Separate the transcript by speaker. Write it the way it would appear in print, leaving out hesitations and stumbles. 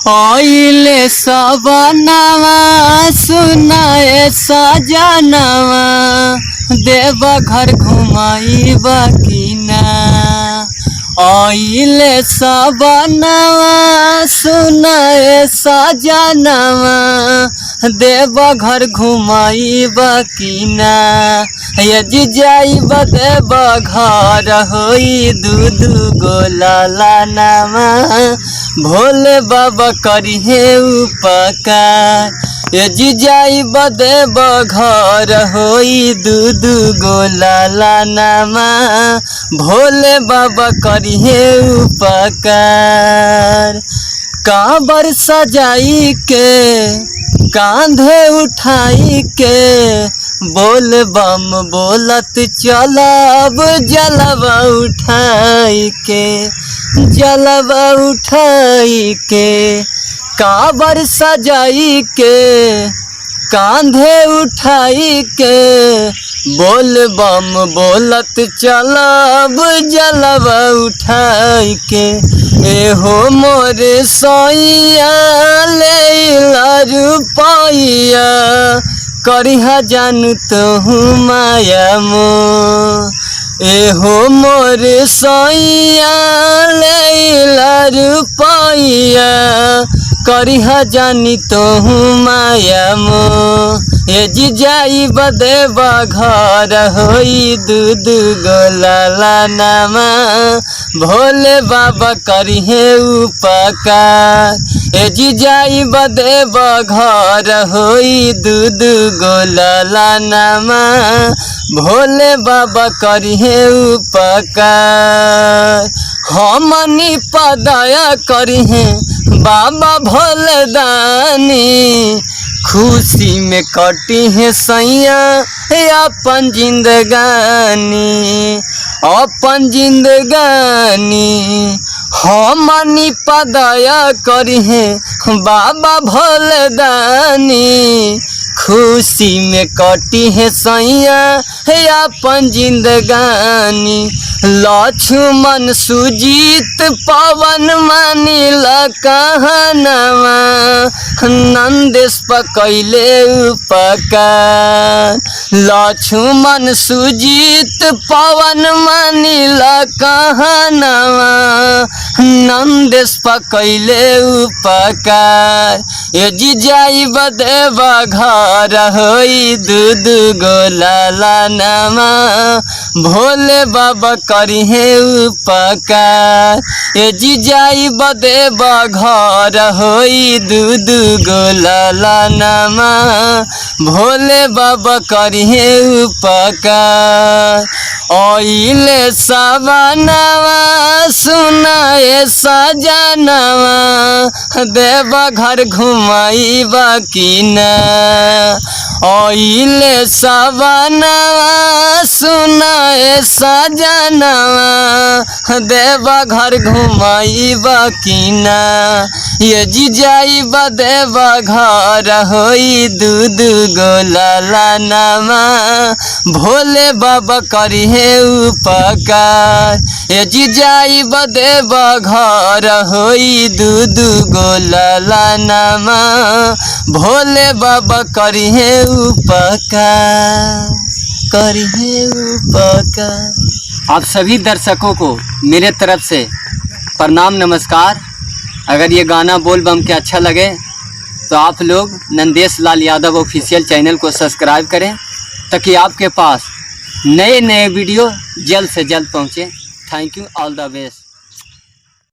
Speaker 1: आइले सबनवा सुनाए सजनवा देव घर घुमाइबा कि ना। आइले सबनवा सुनाए सजनवा देव घर घुमाइबा कि ना। यदि जाइब देव घर होई दूध गोला नामा भोले बाबा करिहे उपकार। यदि जाइब देव घर होई दूध गोला नामा भोले बाबा करिहे उपकार। कांवर सजाई के कांधे उठाई के बोल बम बोलत चलब जलवा उठाई के जलवा उठाई के। कांवर सजाई के कांधे उठाई के बोल बम बोलत चलब जलवा उठाई के। एहो मोरे सैया लेला रुपैया करिहा जानू तोहू माया मोह। एहो मोरे सैया लेला रुपैया करिहा जानी तोहू माया मोह। ये जी जाइब देव घर होई दूध गोला नामा भोले बाबा करिहे उपकार। ये जी जाइब देव घर होई दूध गोला नामा भोले बाबा करिहे उपकार। हमनी पदया करिहे बाबा भोले दानी खुशी में कटी है सैया अपन जिंदगानी अपन जिंदगानी। हमनी पदया करी है बाबा भोले दानी खुशी में कटी है सैया अपन जिंदगानी। लक्ष्मण सुजीत पवन मानिल कहनवा नंदेश पकैले उपकार। लक्ष्मण सुजीत पवन मानिल कहनवा नंदेश पकैले उपकार। ये जी जाइब देव घर होई दूध गोला नामा भोले बाबा करिहे उपकार। ये जी जाइब देव घर होई दूध गोला नामा भोले बाबा करिहे उपकार। आइले सबनवा सुनाए सजनवा देव घर घुमाइबा कि ना। आइले सबनवा सुनाए सजनवा देव घर घुमाइबा कि ना। ये जी जाइब देव घर होई दूध गोला नामा भोले बाबा करिहे उपकार। ये जी जाइब देव घर होई दूध गोला नामा भोले बाबा करिहे उपकार करिहे उपकार।
Speaker 2: आप सभी दर्शकों को मेरे तरफ से प्रणाम नमस्कार। अगर ये गाना बोल बम के अच्छा लगे तो आप लोग नंदेश लाल यादव ऑफिशियल चैनल को सब्सक्राइब करें ताकि आपके पास नए वीडियो जल्द से जल्द पहुँचे। Thank you, all the best.